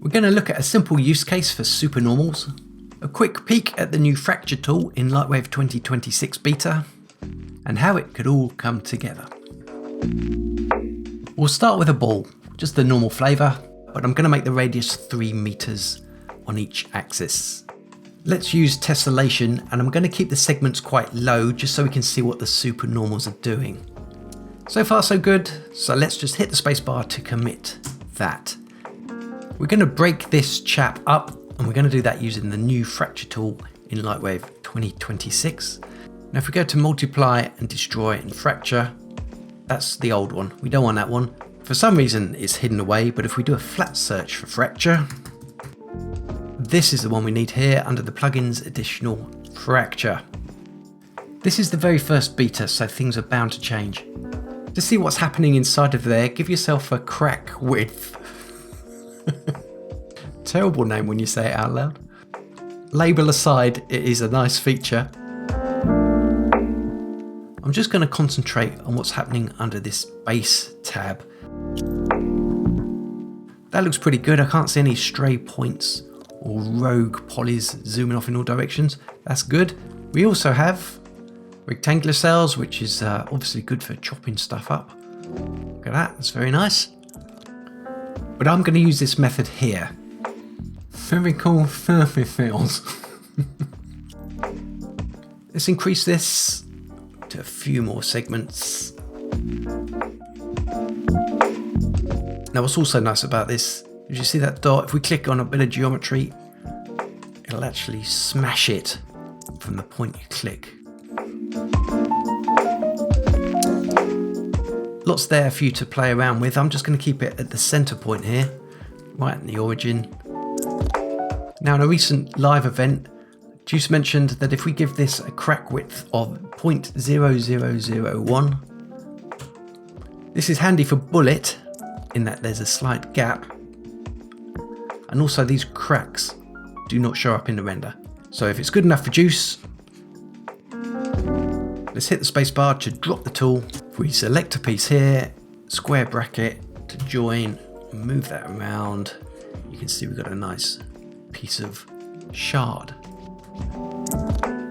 We're going to look at a simple use case for supernormals, a quick peek at the new fracture tool in LightWave 2026 beta, and how it could all come together. We'll start with a ball, just the normal flavour, but I'm going to make the radius 3 meters on each axis. Let's use tessellation, and I'm going to keep the segments quite low just so we can see what the supernormals are doing. So far so good, so let's just hit the spacebar to commit that. We're going to break this chap up, and we're going to do that using the new fracture tool in LightWave 2026. Now if we go to multiply and destroy and fracture, that's the old one. We don't want that one. For some reason it's hidden away, but if we do a flat search for fracture, this is the one we need here under the plugins additional fracture. This is the very first beta, so things are bound to change. To see what's happening inside of there, give yourself a crack width. Terrible name when you say it out loud. Label aside, it is a nice feature. I'm just going to concentrate on what's happening under this base tab. That looks pretty good. I can't see any stray points or rogue polys zooming off in all directions. That's good. We also have rectangular cells, which is obviously good for chopping stuff up. Look at that, that's very nice. But I'm going to use this method here. Very cool surface cells. Let's increase this to a few more segments. Now what's also nice about this, did you see that dot? If we click on a bit of geometry, it'll actually smash it from the point you click. Lots there for you to play around with. I'm just going to keep it at the center point here, right in the origin. Now in a recent live event, Juice mentioned that if we give this a crack width of 0.0001, this is handy for bullet in that there's a slight gap, and also these cracks do not show up in the render. So if it's good enough for Juice, let's hit the spacebar to drop the tool. If we select a piece here, square bracket to join, move that around, you can see we've got a nice piece of shard.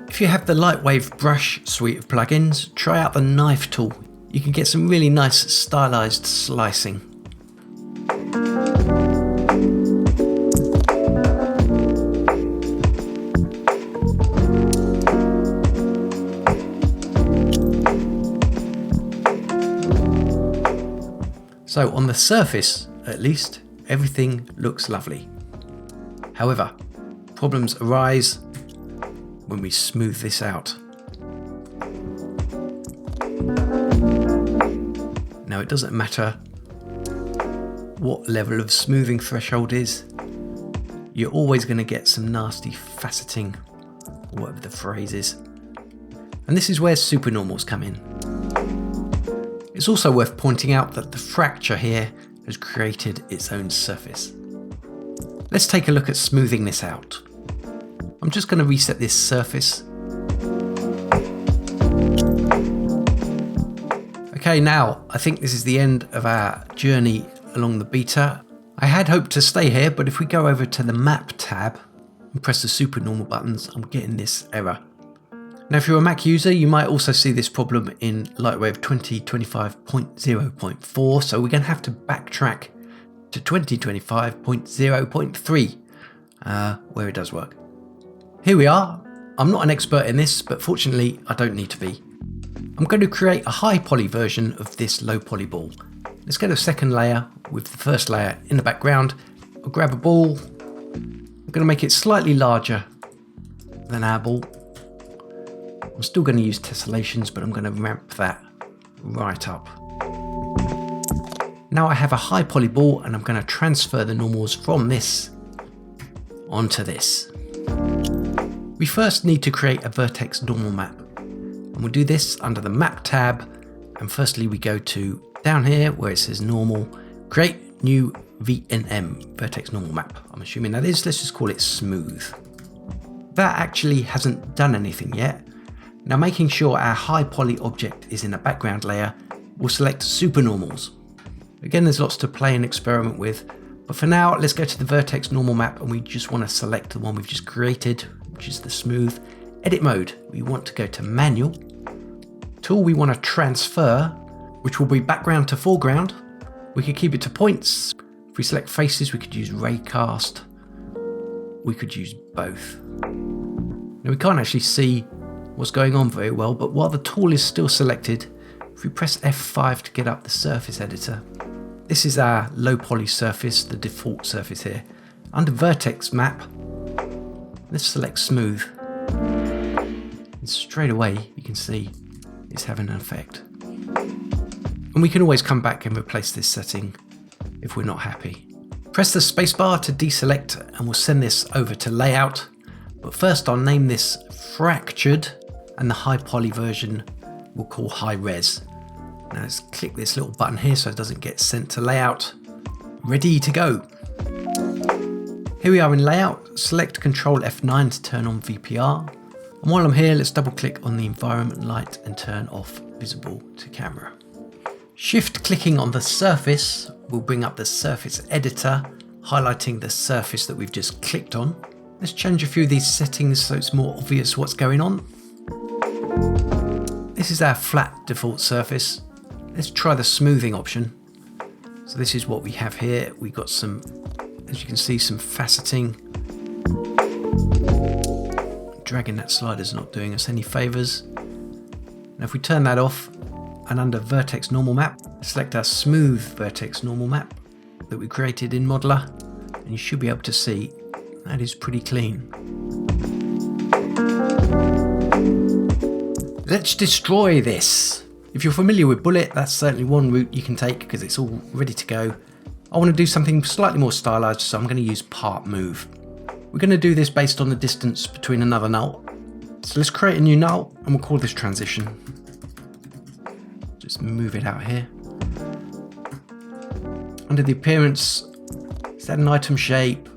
If you have the LightWave brush suite of plugins, try out the knife tool. You can get some really nice stylized slicing. So on the surface, at least, everything looks lovely. However, problems arise when we smooth this out. Now it doesn't matter what level of smoothing threshold is, you're always going to get some nasty faceting, or whatever the phrase is. And this is where supernormals come in. It's also worth pointing out that the fracture here has created its own surface. Let's take a look at smoothing this out. I'm just going to reset this surface. Okay, now I think this is the end of our journey along the beta. I had hoped to stay here, but if we go over to the map tab and press the supernormal buttons, I'm getting this error. Now if you're a Mac user, you might also see this problem in LightWave 2025.0.4, so we're going to have to backtrack to 2025.0.3, where it does work. Here we are. I'm not an expert in this, but fortunately I don't need to be. I'm going to create a high poly version of this low poly ball. Let's go to a second layer with the first layer in the background. I'll grab a ball. I'm going to make it slightly larger than our ball. I'm still going to use tessellations, but I'm going to ramp that right up. Now I have a high poly ball, and I'm going to transfer the normals from this onto this. We first need to create a vertex normal map, and we'll do this under the map tab. And firstly we go to down here where it says normal, create new VNM, vertex normal map. I'm assuming that is, let's just call it smooth. That actually hasn't done anything yet. Now making sure our high poly object is in a background layer, we'll select supernormals. Again, there's lots to play and experiment with, But for now, let's go to the vertex normal map and we just want to select the one we've just created, which is the smooth. Edit mode, we want to go to manual. Tool, we want to transfer, which will be background to foreground. We could keep it to points. If we select faces, we could use raycast. We could use both. Now we can't actually see what's going on very well, but while the tool is still selected, if we press F5 to get up the surface editor, this is our low poly surface, the default surface here. Under vertex map, let's select smooth. And straight away, you can see it's having an effect. And we can always come back and replace this setting if we're not happy. Press the spacebar to deselect and we'll send this over to layout. But first I'll name this fractured and the high poly version we'll call high res. Now let's click this little button here so it doesn't get sent to layout. Ready to go. Here we are in layout. Select Control F9 to turn on VPR. And while I'm here, let's double click on the environment light and turn off visible to camera. Shift clicking on the surface will bring up the surface editor, highlighting the surface that we've just clicked on. Let's change a few of these settings so it's more obvious what's going on. This is our flat default surface. Let's try the smoothing option. So this is what we have here. We've got some, as you can see, some faceting. Dragging that slider is not doing us any favors. Now if we turn that off and under vertex normal map, select our smooth vertex normal map that we created in Modeler, and you should be able to see that is pretty clean. Let's destroy this. If you're familiar with Bullet, that's certainly one route you can take because it's all ready to go. I want to do something slightly more stylized, so I'm going to use part move. We're going to do this based on the distance between another null. So let's create a new null and we'll call this transition. Just move it out here. Under the appearance, set an item shape.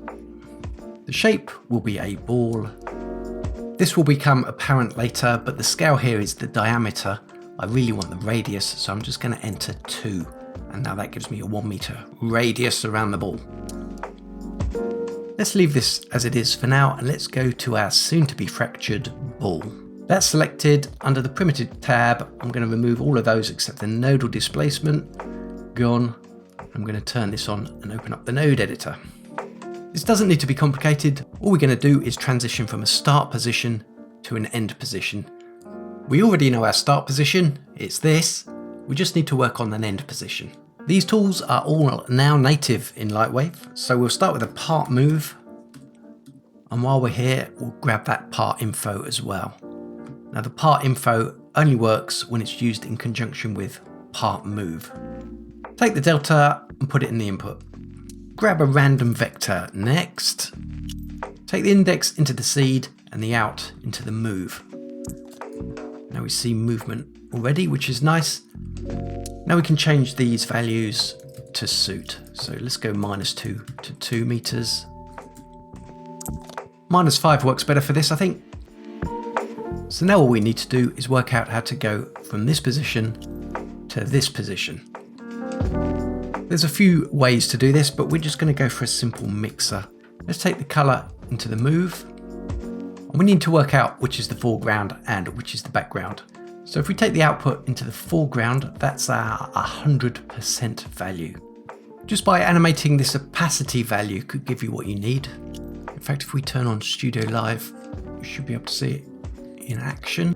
The shape will be a ball. This will become apparent later, but the scale here is the diameter. I really want the radius, so I'm just going to enter 2. And now that gives me a 1 meter radius around the ball. Let's leave this as it is for now, and let's go to our soon to be fractured ball. That's selected. Under the primitive tab, I'm going to remove all of those except the nodal displacement. Gone. I'm going to turn this on and open up the node editor. This doesn't need to be complicated. All we're going to do is transition from a start position to an end position. We already know our start position, it's this. We just need to work on an end position. These tools are all now native in LightWave, so we'll start with a part move. And while we're here, we'll grab that part info as well. Now the part info only works when it's used in conjunction with part move. Take the delta and put it in the input. Grab a random vector next. Take the index into the seed and the out into the move. Now we see movement already, which is nice. Now we can change these values to suit. So let's go -2 to 2 meters. -5 works better for this, I think. So now all we need to do is work out how to go from this position to this position. There's a few ways to do this, but we're just going to go for a simple mixer. Let's take the color into the move. And we need to work out which is the foreground and which is the background. So if we take the output into the foreground, that's our 100% value. Just by animating this opacity value could give you what you need. In fact, if we turn on Studio Live, you should be able to see it in action.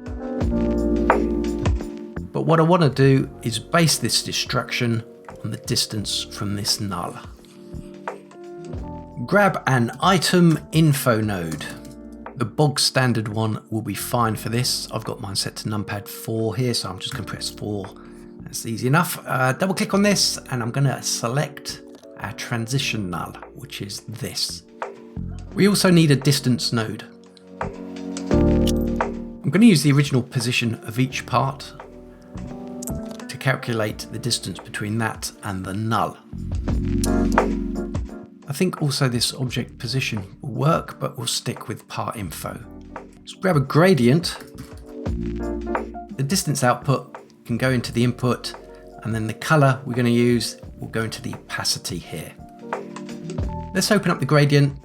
But what I want to do is base this destruction on the distance from this null. Grab an item info node. The bog standard one will be fine for this. I've got mine set to numpad 4 here, so I'm just going to press 4. That's easy enough. Double click on this and I'm going to select our transition null, which is this. We also need a distance node. I'm going to use the original position of each part to calculate the distance between that and the null. I think also this object position will work, but we'll stick with part info. Let's grab a gradient. The distance output can go into the input, and then the color we're going to use will go into the opacity here. Let's open up the gradient,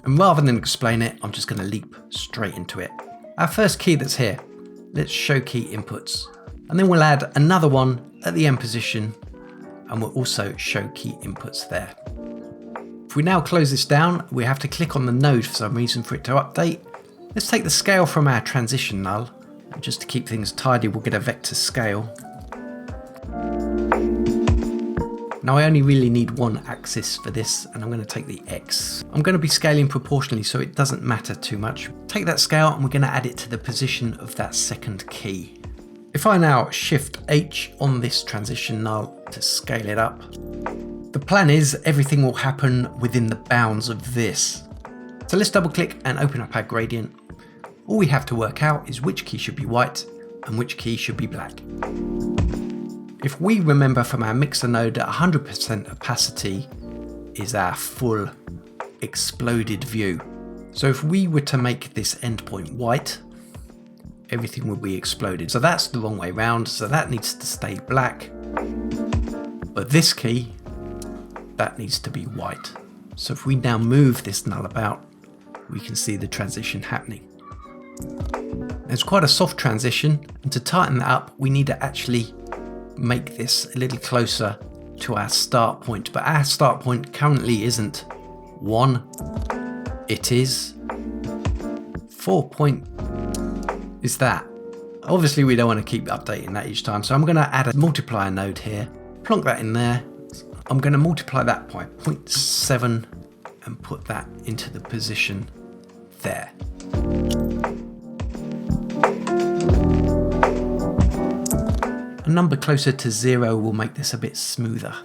and rather than explain it, I'm just going to leap straight into it. Our first key that's here, let's show key inputs, and then we'll add another one at the end position, and we'll also show key inputs there. If we now close this down, we have to click on the node for some reason for it to update. Let's take the scale from our transition null, and just to keep things tidy, we'll get a vector scale. Now I only really need one axis for this, and I'm going to take the X. I'm going to be scaling proportionally, so it doesn't matter too much. Take that scale and we're going to add it to the position of that second key. If I now shift H on this transition null to scale it up, the plan is everything will happen within the bounds of this. So let's double click and open up our gradient. All we have to work out is which key should be white and which key should be black. If we remember from our mixer node that 100% opacity is our full exploded view. So if we were to make this endpoint white, everything would be exploded. So that's the wrong way round, so that needs to stay black. But this key, that needs to be white. So if we now move this null about, we can see the transition happening. It's quite a soft transition, and to tighten that up, we need to actually make this a little closer to our start point, but our start point currently isn't 1, it is 4 is that. Obviously we don't want to keep updating that each time, so I'm going to add a multiplier node here, plonk that in there. I'm going to multiply that by 0.7 and put that into the position there. A number closer to 0 will make this a bit smoother.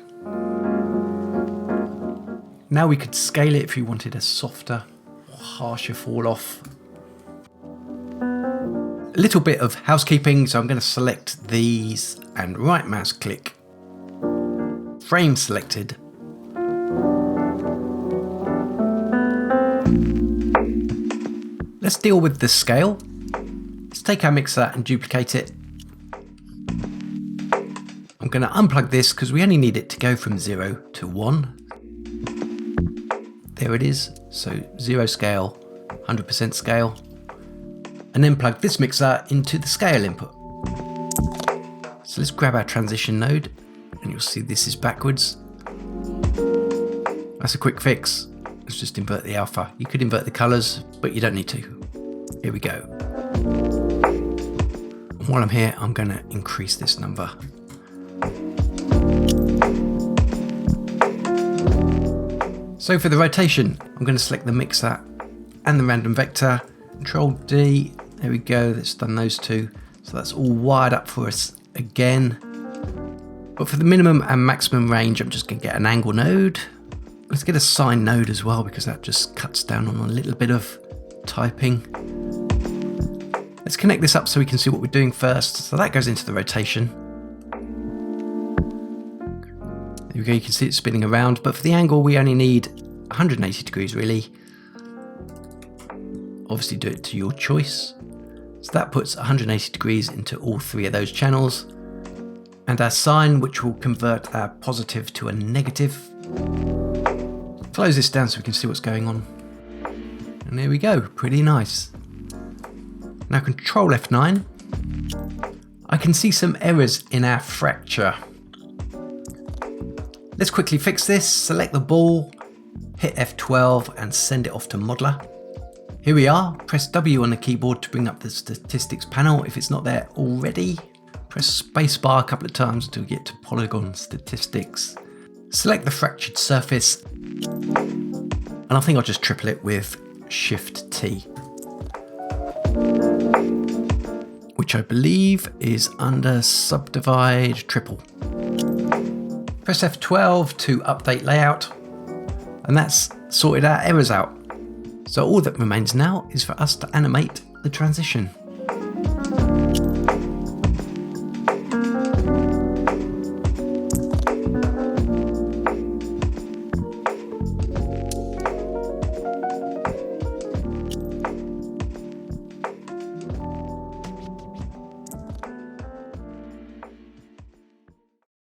Now we could scale it if you wanted a softer or harsher fall off. A little bit of housekeeping, so I'm going to select these and right mouse click, frame selected. Let's deal with the scale. Let's take our mixer and duplicate it. I'm going to unplug this because we only need it to go from 0 to 1. There it is. So 0 scale, 100% scale. And then plug this mixer into the scale input. So let's grab our transition node and you'll see this is backwards. That's a quick fix. Let's just invert the alpha. You could invert the colors, but you don't need to. Here we go. And while I'm here, I'm going to increase this number. So for the rotation, I'm going to select the mixer and the random vector, Control D, there we go, that's done those two. So that's all wired up for us again. But for the minimum and maximum range, I'm just going to get an angle node. Let's get a sine node as well, because that just cuts down on a little bit of typing. Let's connect this up so we can see what we're doing first. So that goes into the rotation. There we go, you can see it spinning around, but for the angle we only need 180 degrees really. Obviously do it to your choice. So that puts 180 degrees into all three of those channels. And our sine, which will convert our positive to a negative. Close this down so we can see what's going on. And there we go, pretty nice. Now Control F9. I can see some errors in our fracture. Let's quickly fix this. Select the ball, hit F12 and send it off to Modeler. Here we are. Press W on the keyboard to bring up the statistics panel if it's not there already. Press spacebar a couple of times until you get to polygon statistics. Select the fractured surface. And I think I'll just triple it with Shift T. Which I believe is under subdivide triple. Press F12 to update layout, and that's sorted our errors out. So all that remains now is for us to animate the transition.